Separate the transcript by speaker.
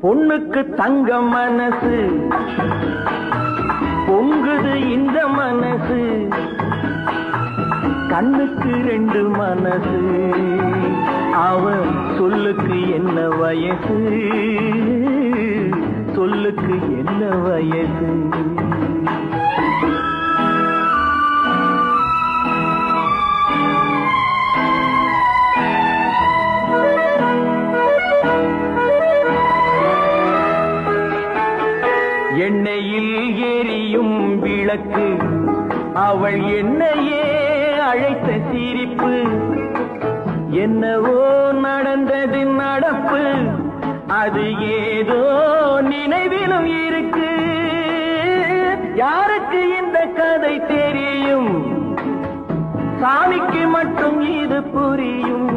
Speaker 1: பொண்ணுக்கு தங்க மனசு பொங்குது இந்த மனசு கண்ணுக்கு ரெண்டு மனசு அவன் சொல்லுக்கு என்ன வயசு சொல்லுக்கு என்ன வயசு எண்ணெயில் எரியும் விளக்கு அவள் என்னையே அழைத்த சிரிப்பு என்னவோ நடந்தது நடப்பு அது ஏதோ நினைவிலும் இருக்கு யாருக்கு இந்த கதை தெரியும் சாமிக்கு மட்டும் இது புரியும்